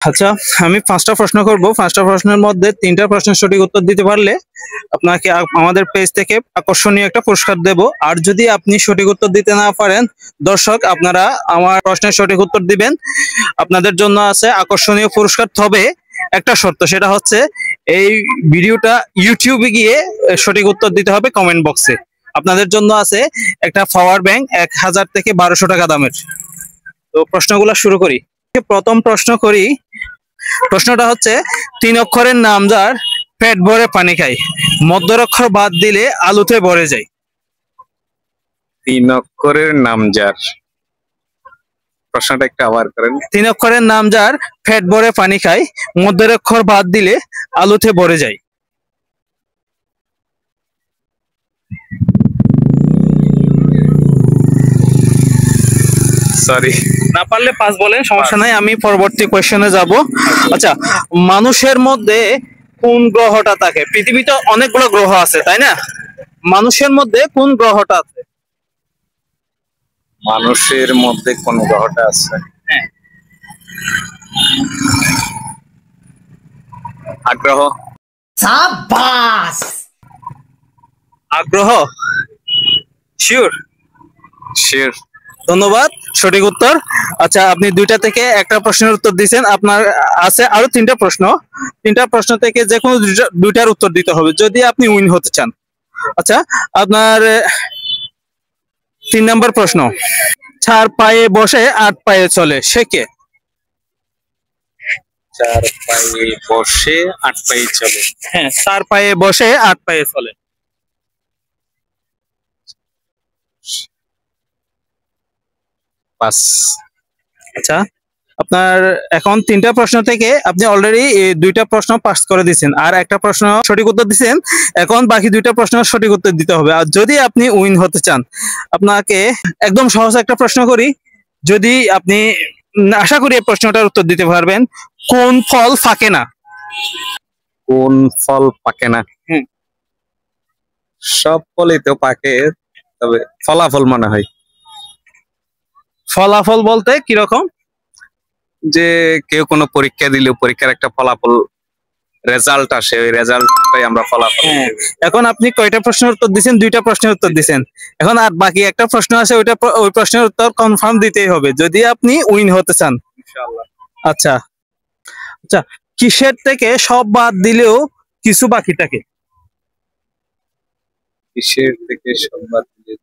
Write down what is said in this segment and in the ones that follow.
আচ্ছা, আমি 5টা প্রশ্ন করব। 5টা প্রশ্নের মধ্যে 3টা প্রশ্নের সঠিক উত্তর দিতে পারলে আপনাকে আমাদের পেজ থেকে আকর্ষণীয় একটা পুরস্কার দেব। আর যদি আপনি সঠিক উত্তর দিতে না পারেন, দর্শক আপনারা আমার প্রশ্নের সঠিক উত্তর দিবেন, আপনাদের জন্য আছে আকর্ষণীয় পুরস্কার। তবে একটা শর্ত, সেটা হচ্ছে এই ভিডিওটা ইউটিউবে গিয়ে সঠিক উত্তর দিতে হবে কমেন্ট বক্সে। আপনাদের জন্য আছে একটা পাওয়ার ব্যাংক 1000 থেকে 1200 টাকা দামের। তো প্রশ্নগুলো শুরু করি। প্রথম প্রশ্ন করি। প্রশ্নটা হচ্ছে 3 অক্ষরের নাম যার পেট ভরে পানি খায়, মধ্যের অক্ষর বাদ দিলে আলুতে ভরে যায়। 3 অক্ষরের নাম যার, প্রশ্নটা একটু আবার করেন। 3 অক্ষরের নাম যার পেট ভরে পানি খায়, মধ্যের অক্ষর বাদ দিলে আলুতে ভরে যায়। সরি, না পারলে 5 বলেন, সমস্যা নাই, আমি পরবর্তী কোয়েশ্চেনে যাব। আচ্ছা, মানুষের মধ্যে কোন গ্রহটা থাকে? পৃথিবীতে অনেকগুলো গ্রহ আছে, তাই না? মানুষের মধ্যে কোন গ্রহটা আছে? মানুষের মধ্যে কোন গ্রহটা আছে? হ্যাঁ, আগ্রহ। সাবাস। আগ্রহ? শিওর? শিওর। ধন্যবাদ, সঠিক উত্তর। আচ্ছা, আপনি 2টা থেকে একটা প্রশ্নের উত্তর দিয়েছেন, আপনার আছে আরো 3টা প্রশ্ন। 3টা প্রশ্ন থেকে যে কোনো 2টার উত্তর দিতে হবে যদি আপনি উইন হতে চান। আচ্ছা, আপনার 3 নম্বর প্রশ্ন। 4 পায়ে বসে 8 পায়ে চলে, সে কে? 4 পায়ে বসে 8 পায়ে চলে। হ্যাঁ, 4 পায়ে বসে 8 পায়ে চলে। পাস। আচ্ছা, আপনার এখন 3টা প্রশ্ন থেকে আপনি অলরেডি 2টা প্রশ্ন পাস করে দিয়েছেন, আর একটা প্রশ্ন সঠিক উত্তর দিয়েছেন। এখন বাকি 2টা প্রশ্ন সঠিক উত্তর দিতে হবে। আর যদি আপনি উইন হতে চান, আপনাকে একদম সহজ একটা প্রশ্ন করি। যদি আপনি আশা করি এই প্রশ্নটার উত্তর দিতে পারবেন। কোন ফল ফাঁকে না? কোন ফল পাকে না? হুম। সব ফলই তো পাকে, তবে ফলাফল মনে হয়। ফলাফল বলতে কিরকম? যে কেউ কোনো পরীক্ষা দিলে পরীক্ষার একটা ফলাফল, রেজাল্ট আসে, ওই রেজাল্টটাই আমরা ফলাফল। হ্যাঁ, এখন আপনি কয়টা প্রশ্নের উত্তর দিয়েছেন? 2টা প্রশ্নের উত্তর দিয়েছেন। এখন আর বাকি একটা প্রশ্ন আছে, ওই প্রশ্নের উত্তর কনফার্ম দিতেই হবে যদি আপনি উইন হতে চান। ইনশাআল্লাহ। আচ্ছা আচ্ছা, কিসের থেকে সব বাদ দিলেও কিছু বাকি থাকে? কিসের থেকে সব বাদ দিলে?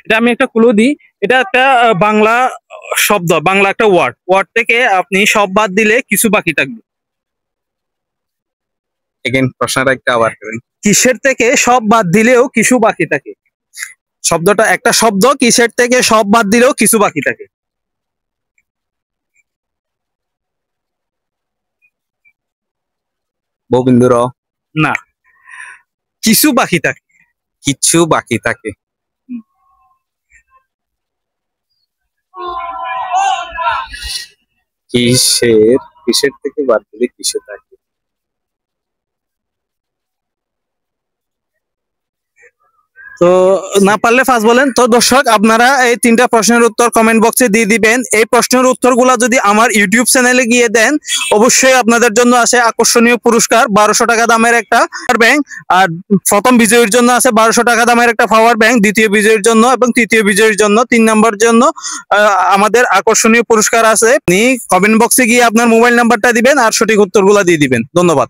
এটা আমি একটা ক্লু দিই। এটা একটা বাংলা শব্দ, বাংলা একটা ওয়ার্ড থেকে আপনি সব বাদ দিলে কিছু বাকি থাকবে। এগেইন প্রশ্নটা একটু আবার করেন। কিসের থেকে সব বাদ দিলেও কিছু বাকি থাকে? শব্দটা একটা শব্দ, কিসের থেকে সব বাদ দিলেও কিছু বাকি থাকে। গোবিন্দর। না, কিছু বাকি থাকে। কিছু বাকি থাকে। কিসের থেকে বাদ দিলে কিছু থাকে? তো না পারলে 5 বলেন। তো দর্শক, আপনারা এই 3টা প্রশ্নের উত্তর কমেন্ট বক্সে দিয়ে দিবেন। এই প্রশ্নের উত্তরগুলো যদি আমার ইউটিউব চ্যানেলে গিয়ে দেন, অবশ্যই আপনাদের জন্য আছে আকর্ষণীয় পুরস্কার 1200 টাকা দামের একটা পাওয়ার ব্যাংক। আর প্রথম বিজয়ীর জন্য আছে 1200 টাকা দামের একটা পাওয়ার ব্যাংক, দ্বিতীয় বিজয়ীর জন্য এবং তৃতীয় বিজয়ীর জন্য 3 নম্বর জন্য আমাদের আকর্ষণীয় পুরস্কার আছে। আপনি কমেন্ট বক্সে গিয়ে আপনার মোবাইল নাম্বারটা দিবেন আর সঠিক উত্তরগুলো দিয়ে দিবেন। ধন্যবাদ।